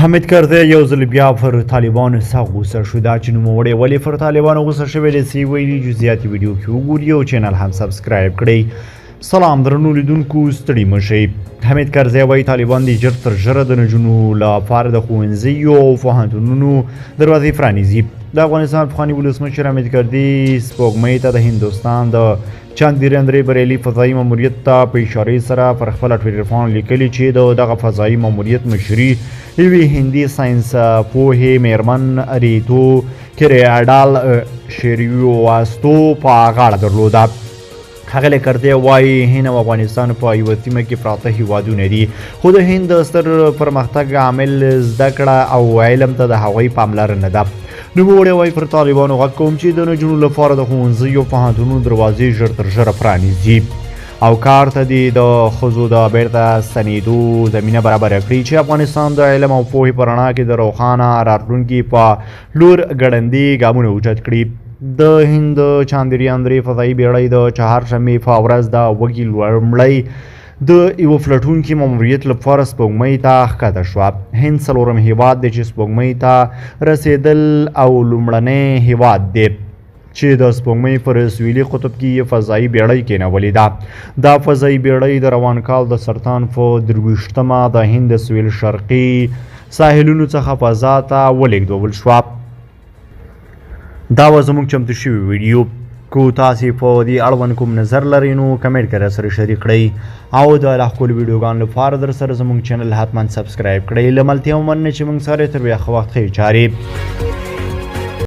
حامدکرزی یو ځل بیا پر طالبانو سخت غوسه شو. دا چې نوموړی ولې پر طالبانو غوسه شوی دی څه ویلي جزئیات ویډیو کې وګورئ او چینل هم سبسکرایب کړئ. سلام درنو لیدونکو ستړي مه شئ. حامدکرزی وایي طالبان دې ژر تر ژره د نجونو لپاره د ښوونځیو او پوهنتونونو دروازې پرانیزي. د افغانستان پخواني ولسمشر حامدکرزي سپوږمۍ ته د هندوستان د چاندريان بریالي فضایي ماموریت ته په اشارې سره پر خپل ټویټر فاون لیکلي چې دغه فضایي ماموریت مشري یوې هندي ساینس پوهې میرمن ریتو کریاډال شریواستو په غاړه درلوده. ښاغلی کرزی وایي هند او افغانستان په یوه سیمه کې پراته هیوادونه دي، خو د هند ستر پرمختګ عامل زده کړه او علم ته د هغوی پاملرنه ده. نوموړی وایي پر طالبانو غږ کوم چې د نجونو لپاره د ښوونځیو او پوهنتونونو دروازې ژر تر ژره پرانیزي او کار ته د ښځو د بیرته ستنېدو زمینه برابره کړي چې افغانستان د علم او پوهې په رڼا کې د روښانه راتلونکي په لور ګړندي ګامونه اوچت کړي. د هند چاندريان فضایي بیړۍ د چهارشنبې په ورځ د وږي لومړی د یوه پلټونکي ماموریت لپاره سپوږمۍ ته ښکته شوه. هند څلورم هیواد دی چې سپوږمۍ ته رسېدل او لومړنی هیواد دی چې د سپوږمۍ پر سویلي قطب کې یې فضایي بیړۍ کېنولې ده. دا فضایي بیړۍ د روان کال د سرطان په 23مه د هند د سویل شرقي ساحلونو څخه فضا ته ولېږدول شوه. دا و زموږ چمتو شوي ویډیو. کو تاسې په دې اړوند کوم نظر لرئ نو کمنټ کې راسره شریک کړئ او د لا ښکلو ویډیوګانو لپاره در سره زموږ چینل حتما سبسکرایب کړئ. له ملتیا ومننه چې موږ سره تر بیا ښه وخت ښې چارې